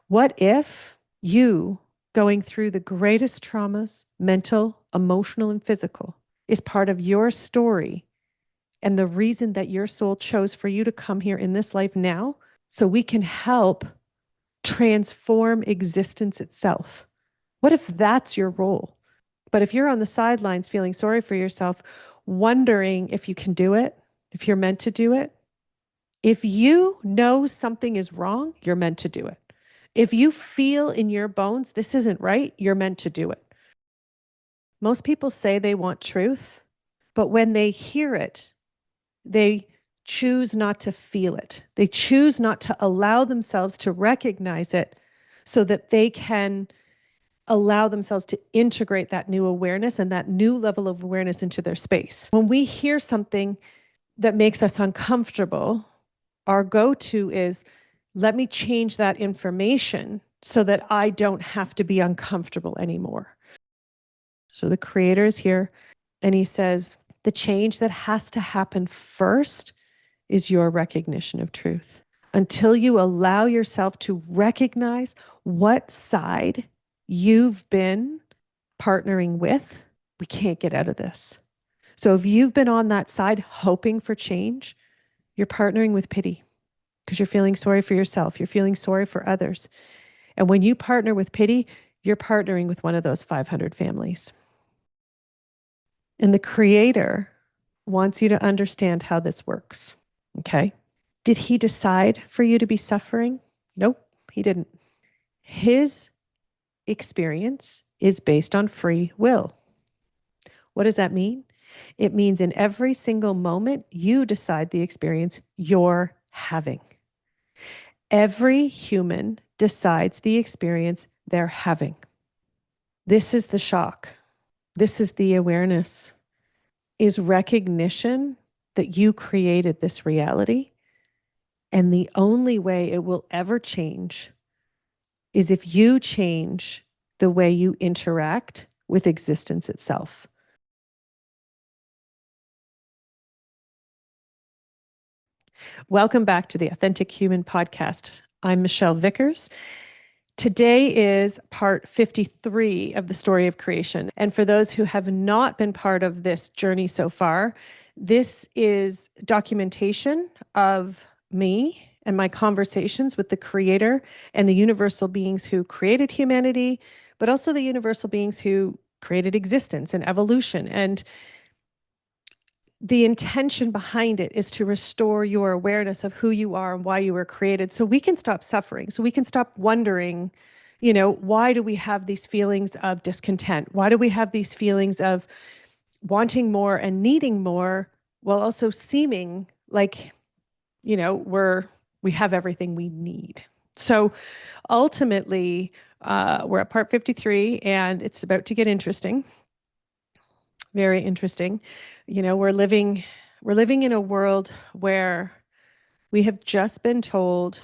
What if you going through the greatest traumas, mental, emotional, and physical, is part of your story and the reason that your soul chose for you to come here in this life now, so we can help transform existence itself? What if that's your role? But if you're on the sidelines feeling sorry for yourself, wondering if you can do it, if you're meant to do it, if you know something is wrong, you're meant to do it. If you feel in your bones this isn't right, you're meant to do it. Most people say they want truth, but when they hear it, they choose not to feel it. They choose not to allow themselves to recognize it so that they can allow themselves to integrate that new awareness and that new level of awareness into their space. When we hear something that makes us uncomfortable, our go-to is, let me change that information so that I don't have to be uncomfortable anymore. So the creator is here and he says, the change that has to happen first is your recognition of truth. Until you allow yourself to recognize what side you've been partnering with, we can't get out of this. So if you've been on that side hoping for change, you're partnering with pity because you're feeling sorry for yourself. You're feeling sorry for others. And when you partner with pity, you're partnering with one of those 500 families. And the creator wants you to understand how this works. Okay. Did he decide for you to be suffering? Nope, he didn't. His experience is based on free will. What does that mean? It means in every single moment, you decide the experience you're having. Every human decides the experience they're having. This is the shock. This is the awareness, is recognition that you created this reality. And the only way it will ever change is if you change the way you interact with existence itself. Welcome back to the Authentic Human Podcast. I'm Michelle Vickers. Today is part 53 of the story of creation. And for those who have not been part of this journey so far, this is documentation of me and my conversations with the creator and the universal beings who created humanity, but also the universal beings who created existence and evolution. And the intention behind it is to restore your awareness of who you are and why you were created, so we can stop suffering, so we can stop wondering, why do we have these feelings of discontent? Why do we have these feelings of wanting more and needing more, while also seeming like, we have everything we need? So ultimately, we're at part 53 and it's about to get interesting. Very interesting. We're living in a world where we have just been told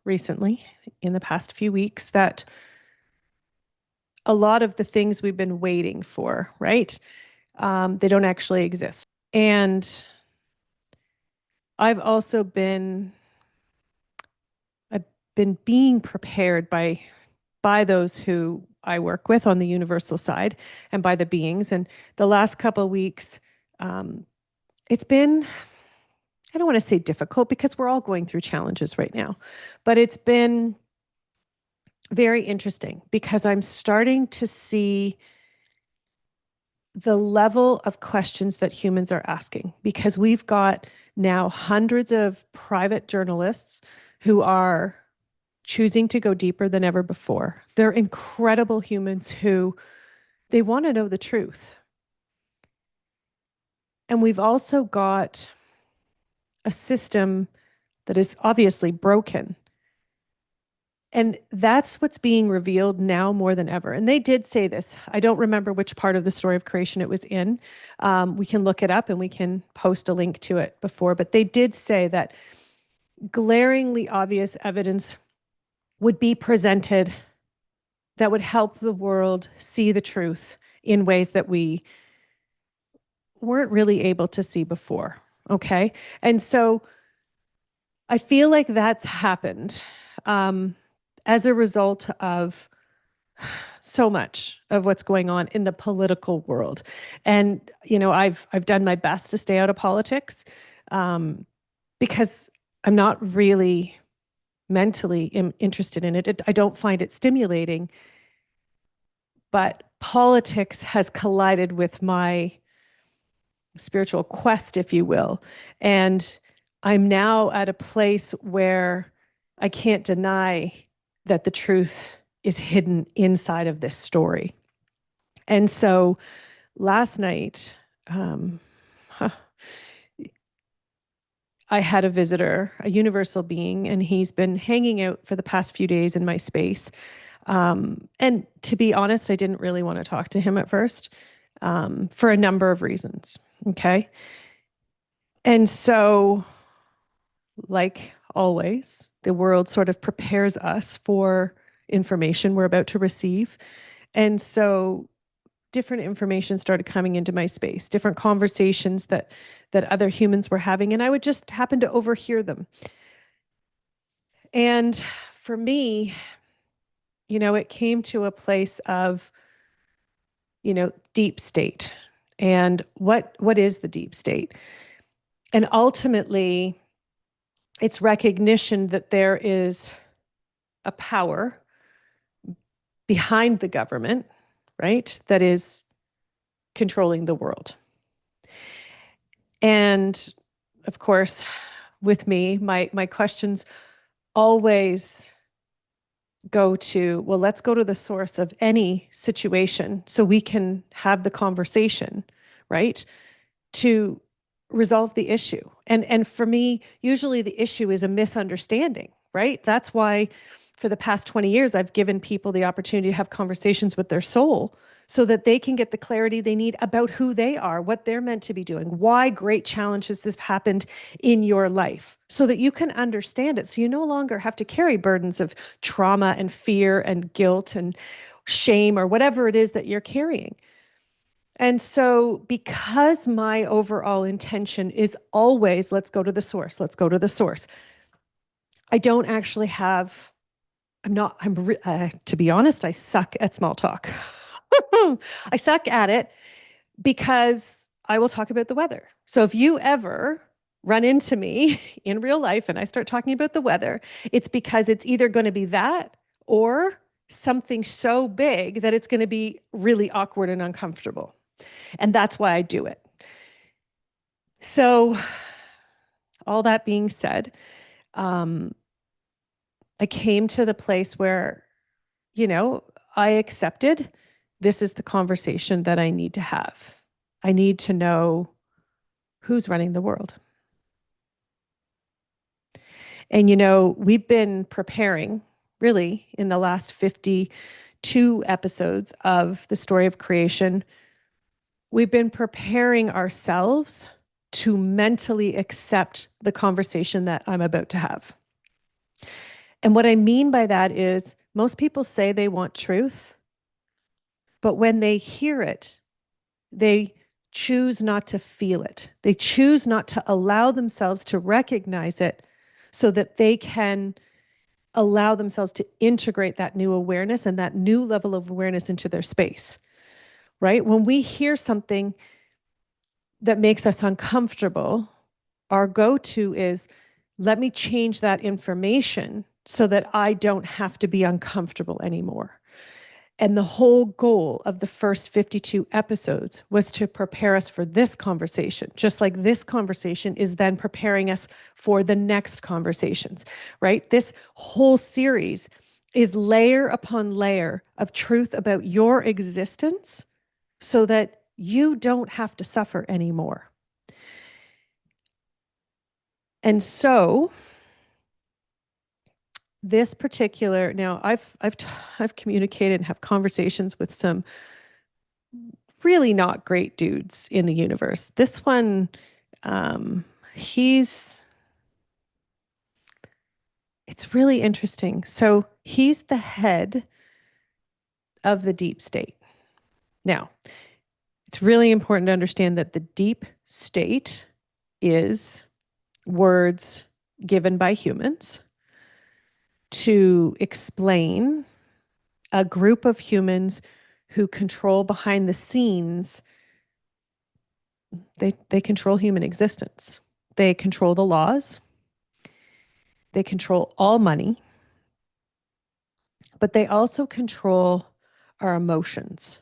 recently, in the past few weeks, that a lot of the things we've been waiting for, right? They don't actually exist. And I've been being prepared by those who I work with on the universal side and by the beings. And the last couple of weeks, it's been, I don't want to say difficult because we're all going through challenges right now, but it's been very interesting because I'm starting to see the level of questions that humans are asking, because we've got now hundreds of private journalists who are choosing to go deeper than ever before. They're incredible humans who they want to know the truth. And we've also got a system that is obviously broken. And that's what's being revealed now more than ever. And they did say this. I don't remember which part of the story of creation it was in. We can look it up and we can post a link to it before. But they did say that glaringly obvious evidence would be presented that would help the world see the truth in ways that we weren't really able to see before. Okay. And so I feel like that's happened. as a result of so much of what's going on in the political world. And, I've done my best to stay out of politics, because I'm not really mentally interested in it. I don't find it stimulating, but politics has collided with my spiritual quest, if you will. And I'm now at a place where I can't deny that the truth is hidden inside of this story. And so last night, I had a visitor, a universal being, and he's been hanging out for the past few days in my space. And to be honest, I didn't really want to talk to him at first, for a number of reasons. Okay. And so, like always, the world sort of prepares us for information we're about to receive. And so different information started coming into my space, different conversations that other humans were having, and I would just happen to overhear them. And for me, it came to a place of, deep state. And what is the deep state? And ultimately, it's recognition that there is a power behind the government, right, that is controlling the world. And of course, with me, my questions always go to, well, let's go to the source of any situation so we can have the conversation, right, to resolve the issue. And for me, usually the issue is a misunderstanding, right? That's why for the past 20 years, I've given people the opportunity to have conversations with their soul so that they can get the clarity they need about who they are, what they're meant to be doing, why great challenges have happened in your life, so that you can understand it. So you no longer have to carry burdens of trauma and fear and guilt and shame or whatever it is that you're carrying. And so, because my overall intention is always, let's go to the source, let's go to the source, I don't actually have, to be honest, I suck at small talk. I suck at it because I will talk about the weather. So if you ever run into me in real life and I start talking about the weather, it's because it's either going to be that or something so big that it's going to be really awkward and uncomfortable. And that's why I do it. So all that being said, I came to the place where, I accepted this is the conversation that I need to have. I need to know who's running the world. And, we've been preparing really in the last 52 episodes of the story of creation. We've been preparing ourselves to mentally accept the conversation that I'm about to have. And what I mean by that is most people say they want truth, but when they hear it, they choose not to feel it. They choose not to allow themselves to recognize it so that they can allow themselves to integrate that new awareness and that new level of awareness into their space, right? When we hear something that makes us uncomfortable, our go-to is, let me change that information so that I don't have to be uncomfortable anymore. And the whole goal of the first 52 episodes was to prepare us for this conversation, just like this conversation is then preparing us for the next conversations, right? This whole series is layer upon layer of truth about your existence so that you don't have to suffer anymore. And so this particular, now I've communicated and have conversations with some really not great dudes in the universe. This one, it's really interesting. So he's the head of the deep state. Now, it's really important to understand that the deep state is words given by humans. to explain a group of humans who control behind the scenes. They control human existence. They control the laws. They control all money, but they also control our emotions.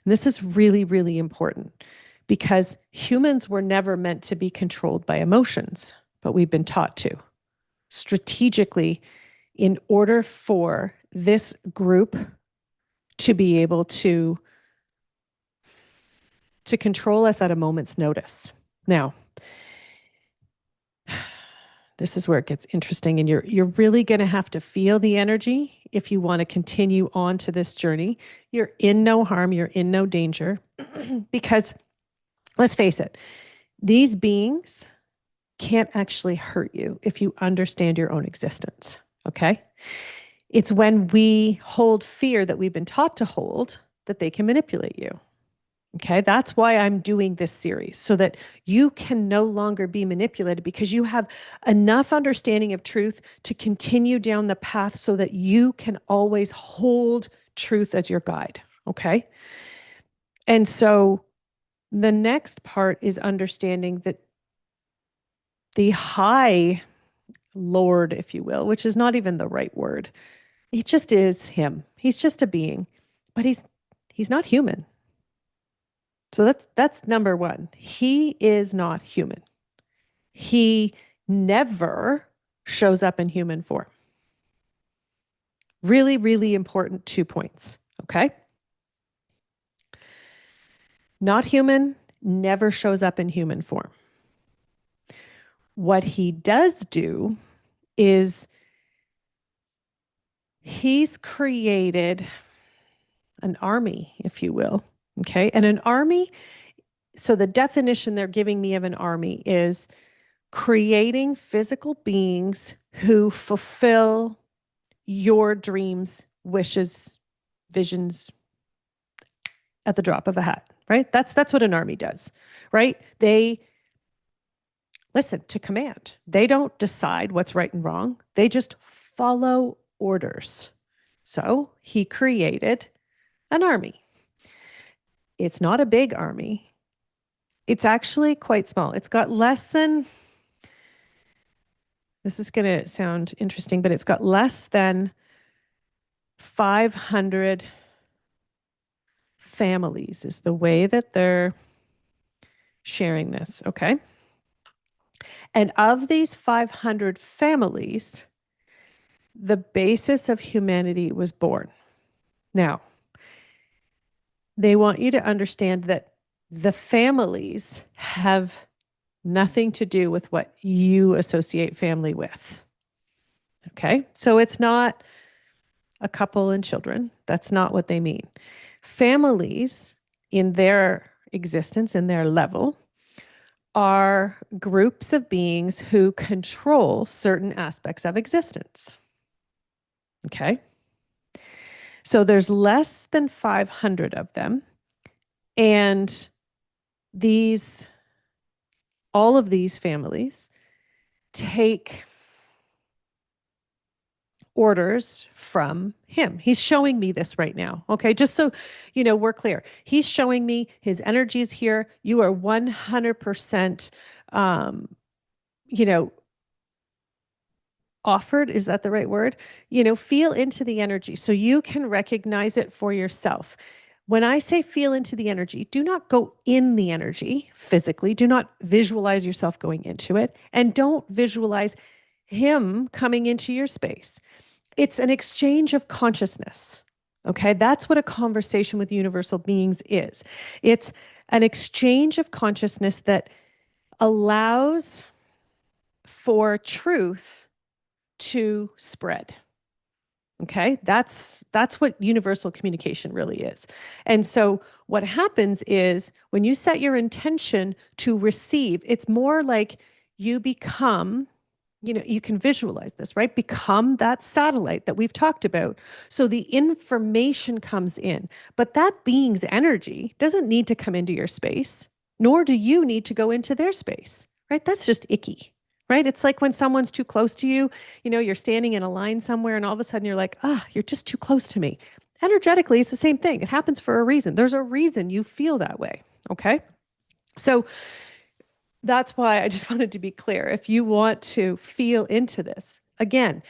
And this is really, really important because humans were never meant to be controlled by emotions, but we've been taught to. Strategically, in order for this group to be able to control us at a moment's notice. Now, this is where it gets interesting, and you're really going to have to feel the energy if you want to continue on to this journey. You're in no harm, you're in no danger, because let's face it, these beings can't actually hurt you if you understand your own existence, okay? It's when we hold fear that we've been taught to hold that they can manipulate you. Okay, that's why I'm doing this series, so that you can no longer be manipulated, because you have enough understanding of truth to continue down the path so that you can always hold truth as your guide. Okay. And so the next part is understanding that the high Lord, if you will, which is not even the right word, he just is him. He's just a being, but he's not human. So that's number one. He is not human. He never shows up in human form. Really, really important 2 points. Okay. Not human, never shows up in human form. What he does do is he's created an army, if you will. Okay. And an army, so the definition they're giving me of an army is creating physical beings who fulfill your dreams, wishes, visions at the drop of a hat, right? That's what an army does, right? They listen to command. They don't decide what's right and wrong. They just follow orders. So he created an army. It's not a big army. It's actually quite small. It's got less than, this is going to sound interesting, but it's got less than 500 families is the way that they're sharing this, okay? And of these 500 families, the basis of humanity was born. Now, they want you to understand that the families have nothing to do with what you associate family with. Okay? So it's not a couple and children. That's not what they mean. Families, in their existence, in their level, are groups of beings who control certain aspects of existence. Okay? So there's less than 500 of them. And all of these families take orders from him. He's showing me this right now. Okay. Just so, we're clear. He's showing me his energy is here. You are 100%, offered. Is that the right word? Feel into the energy so you can recognize it for yourself. When I say feel into the energy, do not go in the energy physically. Do not visualize yourself going into it, and don't visualize him coming into your space. It's an exchange of consciousness. Okay. That's what a conversation with universal beings is. It's an exchange of consciousness that allows for truth to spread. Okay. That's what universal communication really is. And so what happens is when you set your intention to receive, it's more like you become, you can visualize this, right? Become that satellite that we've talked about. So the information comes in, but that being's energy doesn't need to come into your space, nor do you need to go into their space, right? That's just icky, right? It's like when someone's too close to you, you're standing in a line somewhere and all of a sudden you're like, you're just too close to me. Energetically, it's the same thing. It happens for a reason. There's a reason you feel that way. Okay. So that's why I just wanted to be clear. If you want to feel into this, again,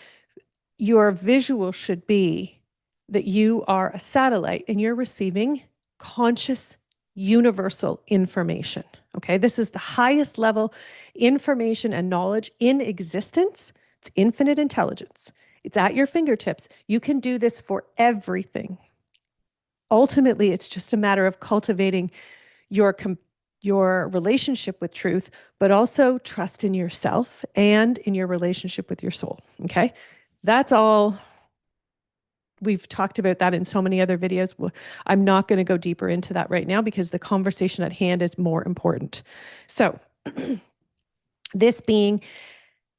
your visual should be that you are a satellite and you're receiving conscious universal information. Okay. This is the highest level information and knowledge in existence. It's infinite intelligence. It's at your fingertips. You can do this for everything. Ultimately, it's just a matter of cultivating your relationship with truth, but also trust in yourself and in your relationship with your soul. Okay. That's all. We've talked about that in so many other videos. I'm not going to go deeper into that right now because the conversation at hand is more important. So, this being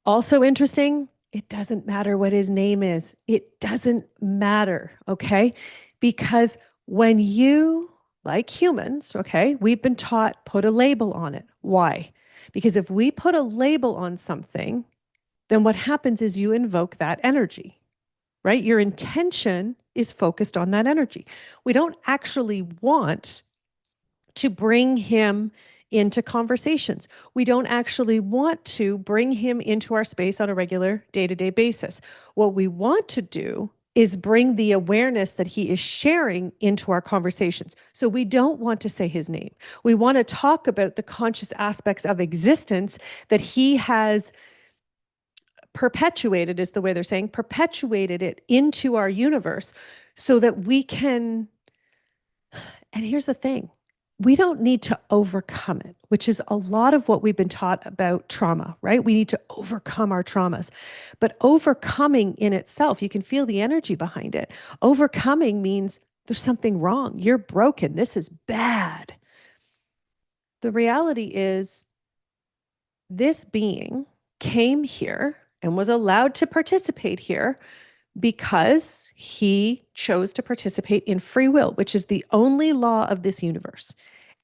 also interesting, it doesn't matter what his name is. It doesn't matter, okay? Because when you, like humans, okay, we've been taught put a label on it. Why? Because if we put a label on something, then what happens is you invoke that energy, right? Your intention is focused on that energy. We don't actually want to bring him into conversations. We don't actually want to bring him into our space on a regular day-to-day basis. What we want to do is bring the awareness that he is sharing into our conversations. So we don't want to say his name. We want to talk about the conscious aspects of existence that he has perpetuated, is the way they're saying, perpetuated it into our universe so that we can. And here's the thing, we don't need to overcome it, which is a lot of what we've been taught about trauma, right? We need to overcome our traumas. But overcoming in itself, you can feel the energy behind it. Overcoming means there's something wrong. You're broken. This is bad. The reality is, this being came here and was allowed to participate here because he chose to participate in free will, which is the only law of this universe.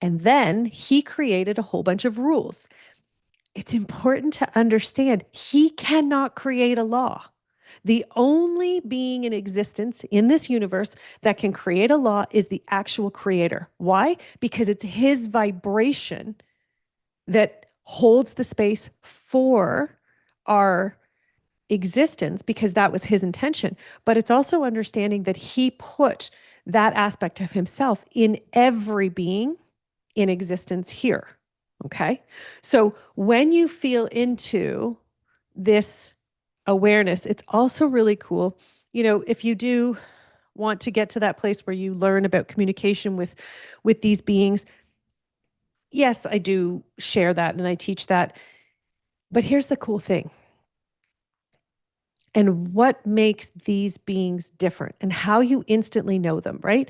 And then he created a whole bunch of rules. It's important to understand he cannot create a law. The only being in existence in this universe that can create a law is the actual creator. Why? Because it's his vibration that holds the space for our existence, because that was his intention. But it's also understanding that he put that aspect of himself in every being in existence here. Okay. So when you feel into this awareness, it's also really cool. If you do want to get to that place where you learn about communication with these beings, yes, I do share that and I teach that. But here's the cool thing. And what makes these beings different and how you instantly know them, right?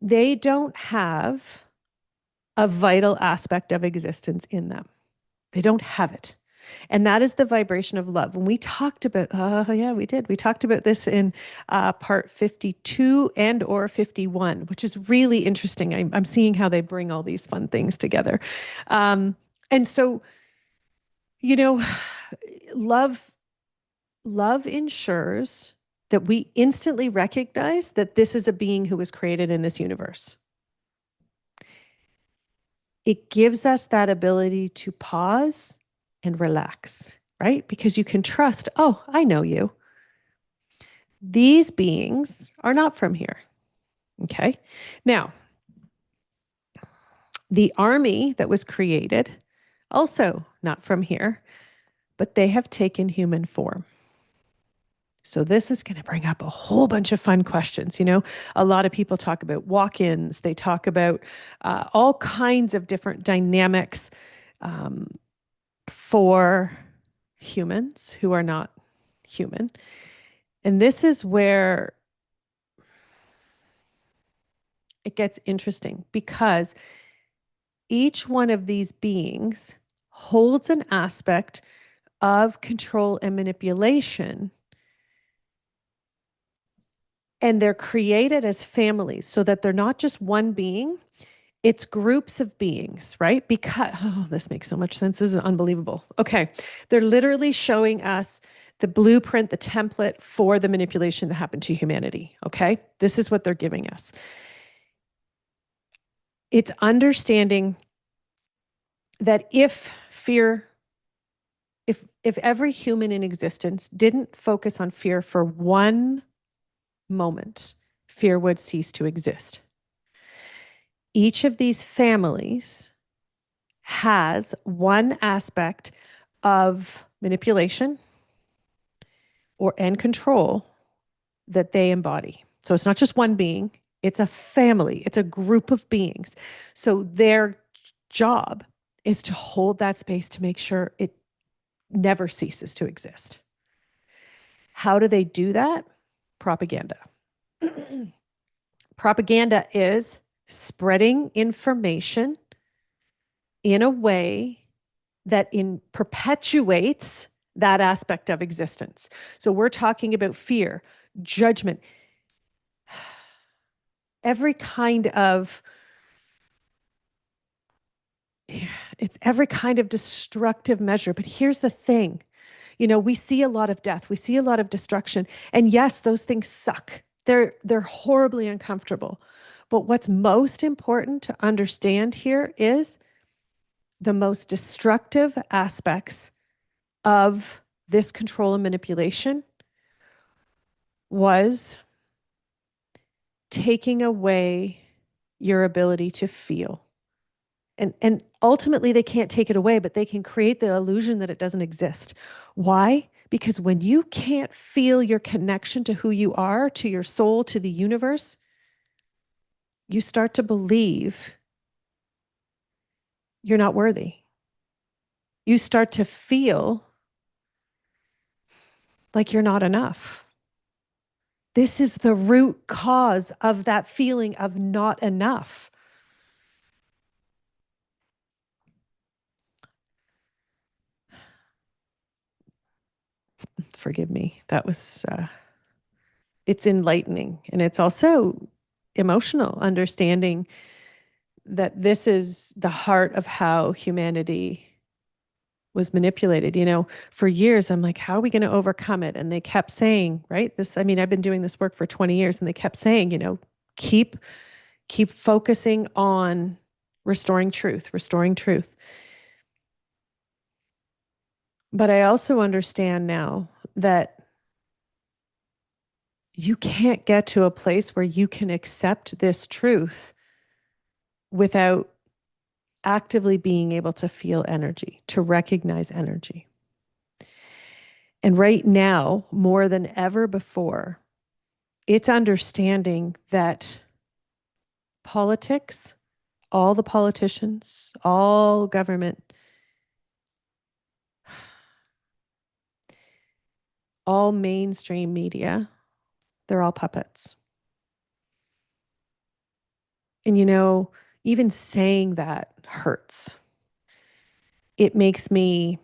They don't have a vital aspect of existence in them. They don't have it. And that is the vibration of love. When we talked about, yeah, we did. We talked about this in part 52 and or 51, which is really interesting. I'm seeing how they bring all these fun things together. And so, love ensures that we instantly recognize that this is a being who was created in this universe. It gives us that ability to pause and relax, right? Because you can trust, oh, I know you. These beings are not from here. Okay. Now, the army that was created, also not from here, but they have taken human form. So this is going to bring up a whole bunch of fun questions. A lot of people talk about walk-ins. They talk about all kinds of different dynamics for humans who are not human. And this is where it gets interesting, because each one of these beings holds an aspect of control and manipulation. And they're created as families so that they're not just one being. It's groups of beings, right? Because, oh, this makes so much sense. This is unbelievable. Okay. They're literally showing us the blueprint, the template for the manipulation that happened to humanity. Okay. This is what they're giving us. It's understanding that if every human in existence didn't focus on fear for one moment, fear would cease to exist. Each of these families has one aspect of manipulation and control that they embody. So it's not just one being, it's a family, it's a group of beings. So their job is to hold that space to make sure it never ceases to exist. How do they do that? Propaganda. Propaganda is spreading information in a way that perpetuates that aspect of existence. So we're talking about fear, judgment, every kind of it's every kind of destructive measure. But here's the thing. We see a lot of death, we see a lot of destruction. And yes, those things suck. They're horribly uncomfortable. But what's most important to understand here is the most destructive aspects of this control and manipulation was taking away your ability to feel. And ultimately, they can't take it away, but they can create the illusion that it doesn't exist. Why? Because when you can't feel your connection to who you are, to your soul, to the universe, you start to believe you're not worthy. You start to feel like you're not enough. This is the root cause of that feeling of not enough. Forgive me. That was, it's enlightening. And it's also emotional, understanding that this is the heart of how humanity was manipulated. For years, I'm like, how are we going to overcome it? And they kept saying, right? I've been doing this work for 20 years, and they kept saying, keep focusing on restoring truth, restoring truth. But I also understand now that you can't get to a place where you can accept this truth without actively being able to feel energy, to recognize energy. And right now, more than ever before, it's understanding that politics, all the politicians, all government, all mainstream media, they're all puppets. And even saying that hurts. It makes me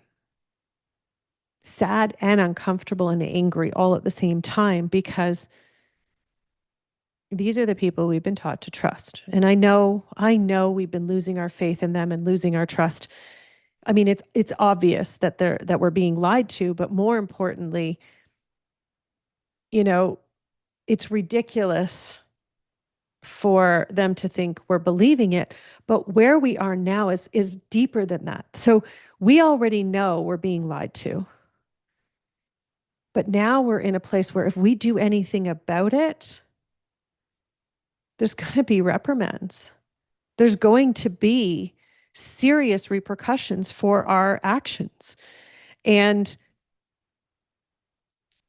sad and uncomfortable and angry all at the same time, because these are the people we've been taught to trust. And I know we've been losing our faith in them and losing our trust. I mean, it's obvious that we're being lied to, but more importantly, it's ridiculous for them to think we're believing it. But where we are now is deeper than that. So we already know we're being lied to. But now we're in a place where if we do anything about it, there's going to be reprimands. There's going to be serious repercussions for our actions. And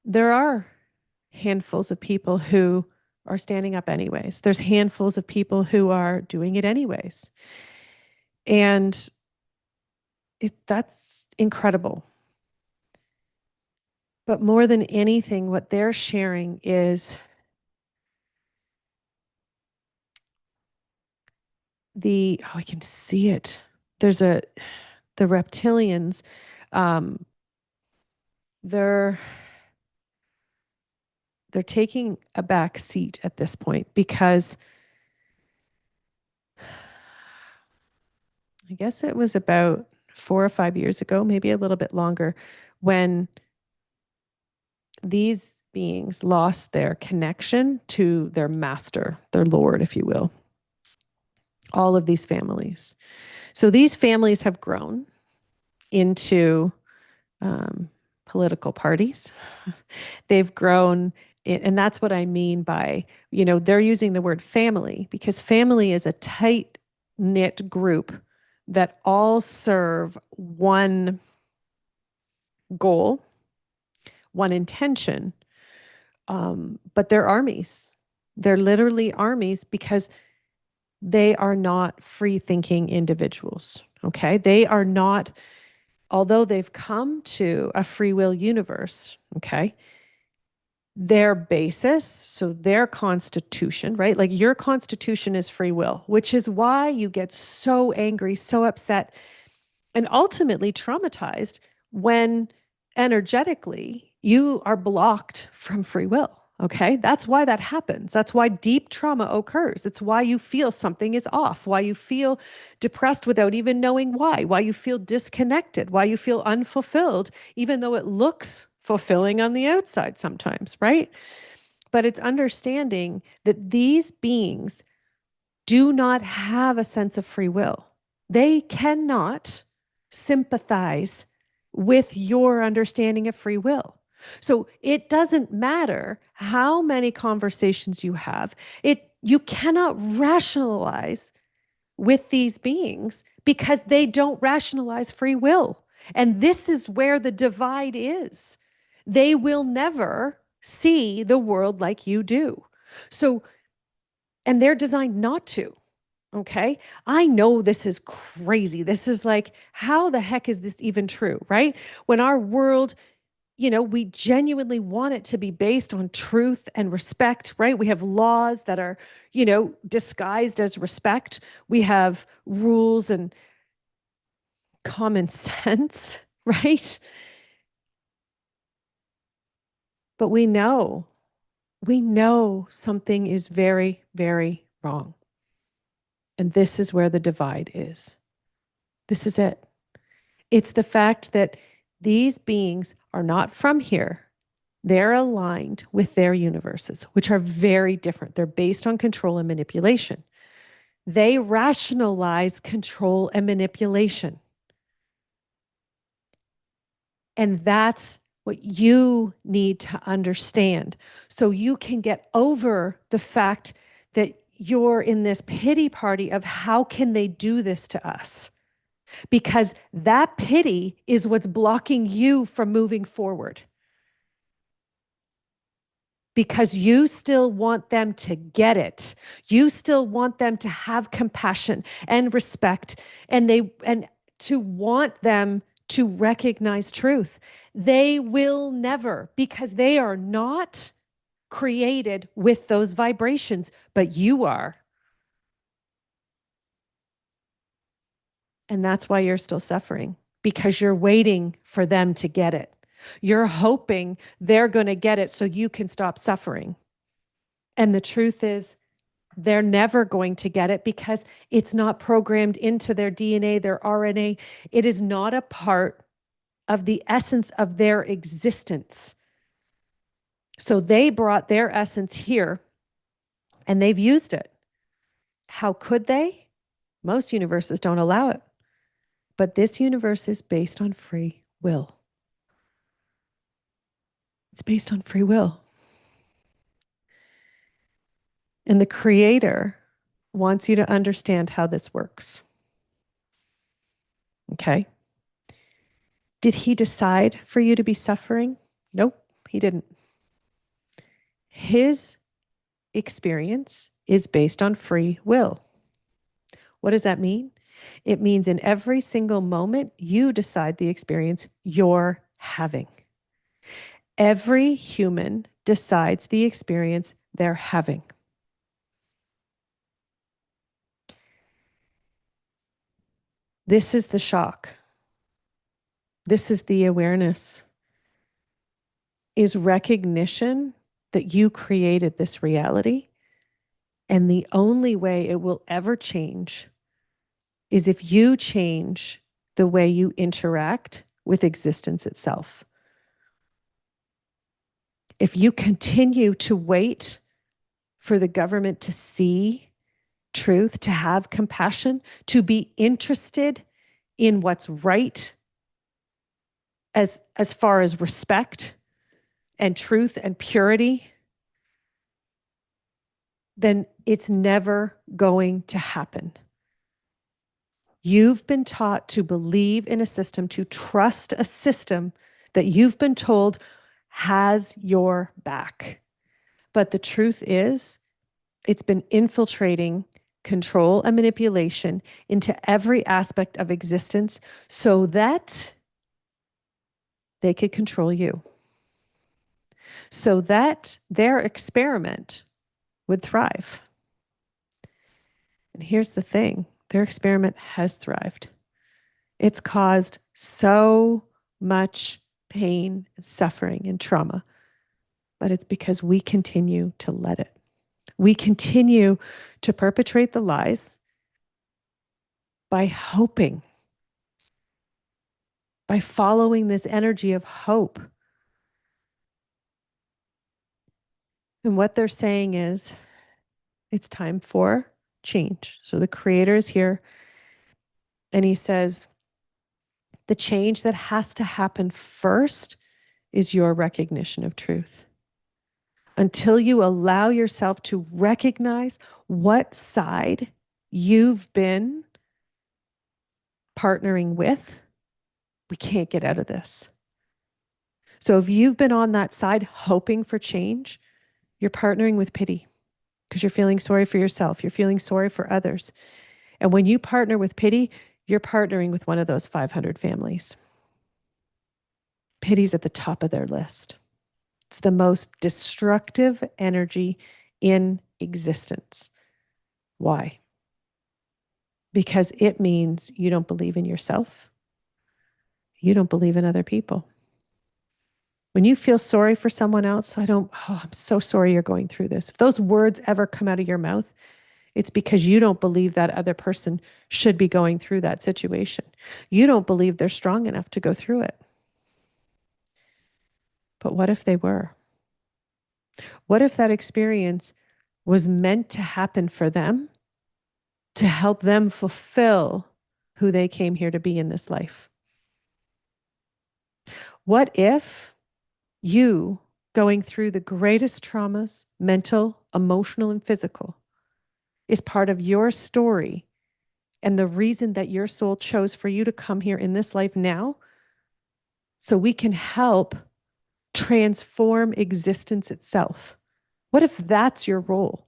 there are handfuls of people who are standing up anyways. There's handfuls of people who are doing it anyways. And that's incredible. But more than anything, what they're sharing is I can see it. The reptilians, they're taking a back seat at this point, because I guess it was about 4 or 5 years ago, maybe a little bit longer, when these beings lost their connection to their master, their Lord, if you will. All of these families. So these families have grown into political parties. They've grown, and that's what I mean by, they're using the word family because family is a tight knit group that all serve one goal, one intention. But they're armies. They're literally armies because they are not free thinking individuals. Okay. They are not, although they've come to a free will universe. Okay. Their basis, so their constitution, right? Like your constitution is free will, which is why you get so angry, so upset, and ultimately traumatized when energetically you are blocked from free will. Okay. That's why that happens. That's why deep trauma occurs. It's why you feel something is off, why you feel depressed without even knowing why you feel disconnected, why you feel unfulfilled, even though it looks fulfilling on the outside sometimes, right? But it's understanding that these beings do not have a sense of free will. They cannot sympathize with your understanding of free will. So it doesn't matter how many conversations you have. You cannot rationalize with these beings because they don't rationalize free will. And this is where the divide is. They will never see the world like you do. So, and they're designed not to. Okay. I know this is crazy. This is like, how the heck is this even true? Right? When our world, we genuinely want it to be based on truth and respect, right? We have laws that are, disguised as respect. We have rules and common sense, right? But we know something is very, very wrong. And this is where the divide is. This is it. It's the fact that these beings are not from here. They're aligned with their universes, which are very different. They're based on control and manipulation. They rationalize control and manipulation. And that's what you need to understand. So you can get over the fact that you're in this pity party of how can they do this to us? Because that pity is what's blocking you from moving forward. Because you still want them to get it. You still want them to have compassion and respect, and to want them to recognize truth. They will never, because they are not created with those vibrations, but you are. And that's why you're still suffering, because you're waiting for them to get it. You're hoping they're going to get it so you can stop suffering. And the truth is, they're never going to get it because it's not programmed into their DNA, their RNA. It is not a part of the essence of their existence. So they brought their essence here and they've used it. How could they? Most universes don't allow it. But this universe is based on free will. It's based on free will. And the creator wants you to understand how this works. Okay? Did he decide for you to be suffering? Nope, he didn't. His experience is based on free will. What does that mean? It means in every single moment, you decide the experience you're having. Every human decides the experience they're having. This is the shock. This is the awareness, is recognition that you created this reality. And the only way it will ever change is if you change the way you interact with existence itself. If you continue to wait for the government to see truth, to have compassion, to be interested in what's right as far as respect and truth and purity, then it's never going to happen. You've been taught to believe in a system, to trust a system that you've been told has your back. But the truth is, it's been infiltrating control and manipulation into every aspect of existence so that they could control you, so that their experiment would thrive. And here's the thing, their experiment has thrived. It's caused so much pain and suffering and trauma, but it's because we continue to let it. We continue to perpetrate the lies by hoping, by following this energy of hope. And what they're saying is, it's time for change. So the creator is here and he says, the change that has to happen first is your recognition of truth. Until you allow yourself to recognize what side you've been partnering with, we can't get out of this. So if you've been on that side hoping for change, you're partnering with pity because you're feeling sorry for yourself. You're feeling sorry for others. And when you partner with pity, you're partnering with one of those 500 families. Pity's at the top of their list. It's the most destructive energy in existence. Why? Because it means you don't believe in yourself. You don't believe in other people. When you feel sorry for someone else, I'm so sorry you're going through this. If those words ever come out of your mouth, it's because you don't believe that other person should be going through that situation. You don't believe they're strong enough to go through it. But what if they were? What if that experience was meant to happen for them to help them fulfill who they came here to be in this life? What if you going through the greatest traumas, mental, emotional, and physical, is part of your story and the reason that your soul chose for you to come here in this life now, so we can help transform existence itself? What if that's your role?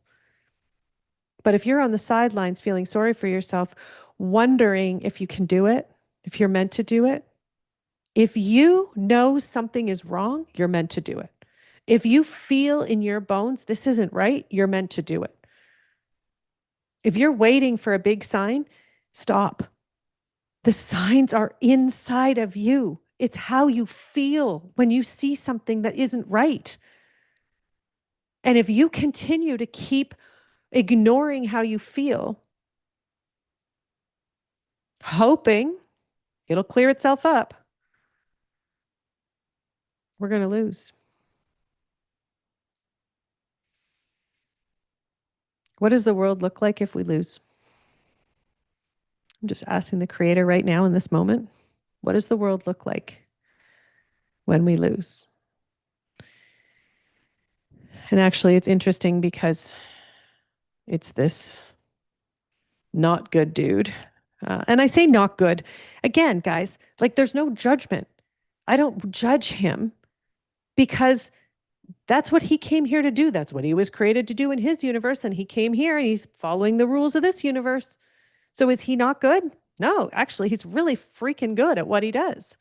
But if you're on the sidelines feeling sorry for yourself, wondering if you can do it, if you're meant to do it, if you know something is wrong, you're meant to do it. If you feel in your bones, this isn't right, you're meant to do it. If you're waiting for a big sign, stop. The signs are inside of you. It's how you feel when you see something that isn't right. And if you continue to keep ignoring how you feel, hoping it'll clear itself up, we're going to lose. What does the world look like if we lose? I'm just asking the creator right now in this moment, what does the world look like when we lose? And actually, it's interesting because it's this not good dude. And I say not good. Again, guys, like there's no judgment. I don't judge him because that's what he came here to do. That's what he was created to do in his universe. And he came here and he's following the rules of this universe. So is he not good? No, actually, he's really freaking good at what he does.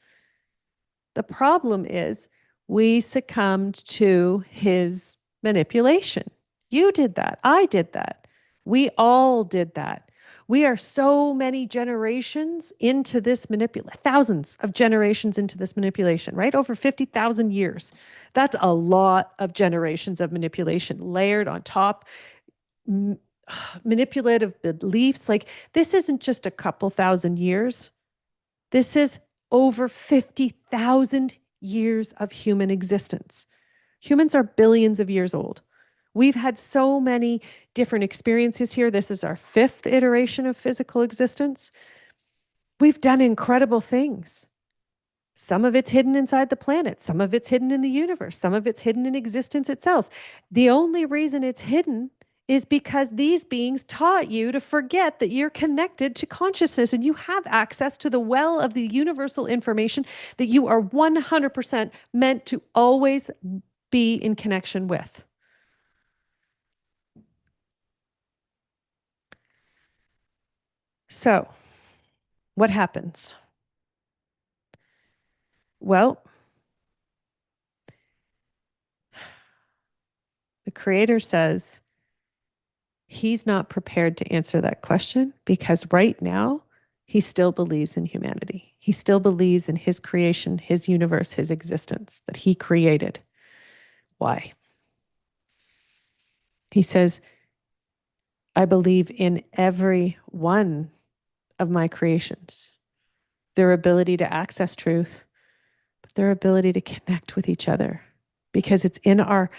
The problem is we succumbed to his manipulation. You did that. I did that. We all did that. We are so many generations into this manipulation, thousands of generations into this manipulation, right? Over 50,000 years. That's a lot of generations of manipulation layered on top manipulative beliefs. Like, this isn't just a couple thousand years. This is over 50,000 years of human existence. Humans are billions of years old. We've had so many different experiences here. This is our fifth iteration of physical existence. We've done incredible things. Some of it's hidden inside the planet. Some of it's hidden in the universe. Some of it's hidden in existence itself. The only reason it's hidden is because these beings taught you to forget that you're connected to consciousness and you have access to the well of the universal information that you are 100% meant to always be in connection with. So, what happens? Well, the creator says he's not prepared to answer that question because right now he still believes in humanity. He still believes in his creation, his universe, his existence that he created. Why? He says, I believe in every one of my creations, their ability to access truth, but their ability to connect with each other, because it's in our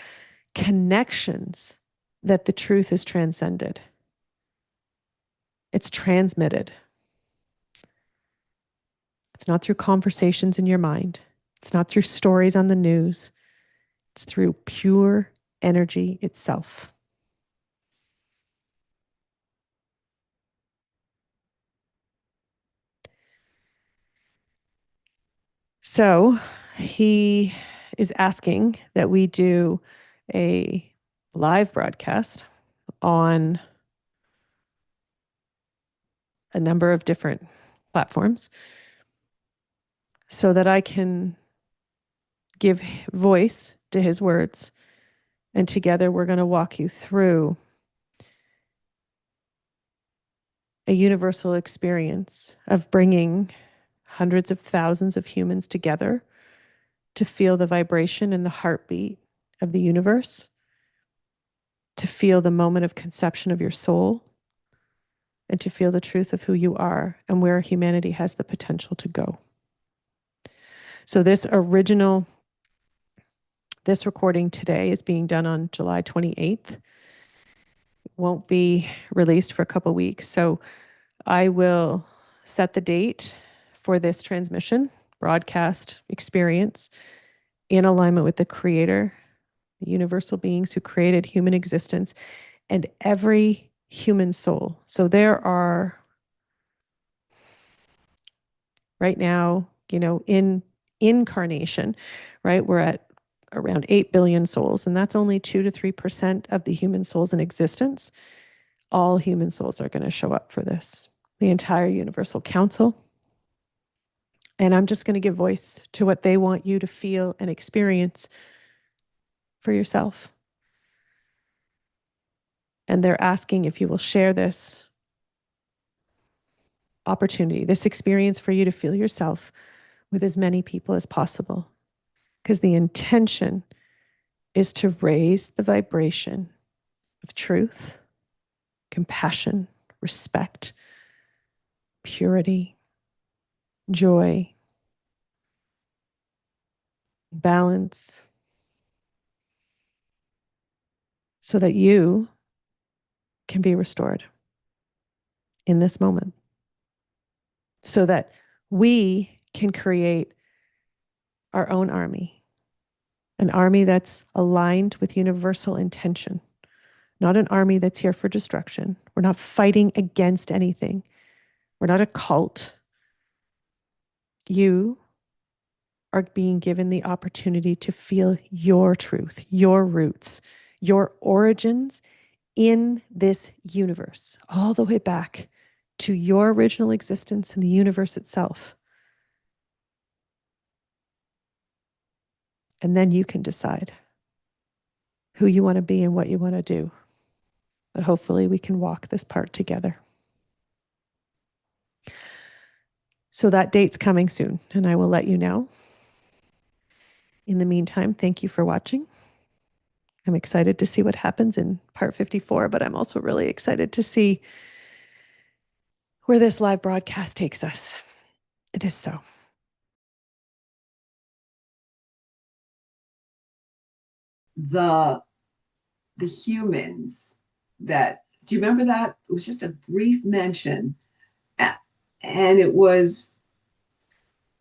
connections that the truth is transcended. It's transmitted. It's not through conversations in your mind. It's not through stories on the news. It's through pure energy itself. So he is asking that we do a live broadcast on a number of different platforms so that I can give voice to his words. And together we're going to walk you through a universal experience of bringing hundreds of thousands of humans together to feel the vibration and the heartbeat of the universe, to feel the moment of conception of your soul, and to feel the truth of who you are and where humanity has the potential to go. So this recording today is being done on July 28th. It won't be released for a couple of weeks. So I will set the date for this transmission, broadcast experience in alignment with the creator, the universal beings who created human existence, and every human soul. So there are right now, in incarnation, right, we're at around 8 billion souls, and that's only 2 to 3% of the human souls in existence. All human souls are going to show up for this, the entire Universal Council. And I'm just going to give voice to what they want you to feel and experience for yourself. And they're asking if you will share this opportunity, this experience for you to feel yourself with as many people as possible. Because the intention is to raise the vibration of truth, compassion, respect, purity, joy, balance, so that you can be restored in this moment, so that we can create our own army, an army that's aligned with universal intention, not an army that's here for destruction. We're not fighting against anything. We're not a cult. You are being given the opportunity to feel your truth, your roots, your origins in this universe, all the way back to your original existence in the universe itself. And then you can decide who you want to be and what you want to do. But hopefully we can walk this part together. So that date's coming soon, and I will let you know. In the meantime, thank you for watching. I'm excited to see what happens in part 54, but I'm also really excited to see where this live broadcast takes us. It is so. The humans that, do you remember that? It was just a brief mention. And it was,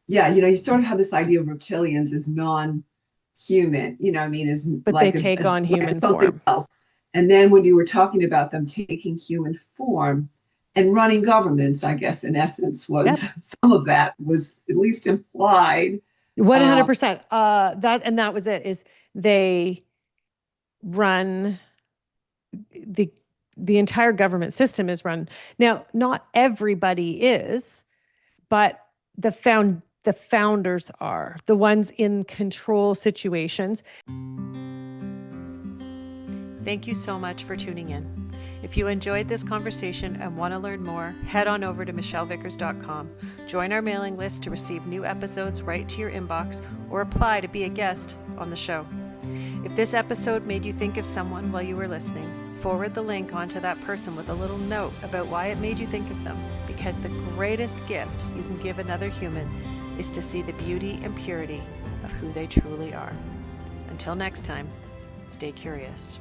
yeah, you sort of have this idea of reptilians as non-human, I mean, as But they take on like human something form. else. And then when you were talking about them taking human form and running governments, I guess in essence was Yep. some of that was at least implied. 100%. That was it, is they run the entire government system is run. Now, not everybody is, but the founders are the ones in control situations. Thank you so much for tuning in. If you enjoyed this conversation and want to learn more, head on over to michellevickers.com. Join our mailing list to receive new episodes right to your inbox, or apply to be a guest on the show. If this episode made you think of someone while you were listening, forward the link onto that person with a little note about why it made you think of them, because the greatest gift you can give another human is to see the beauty and purity of who they truly are. Until next time, stay curious.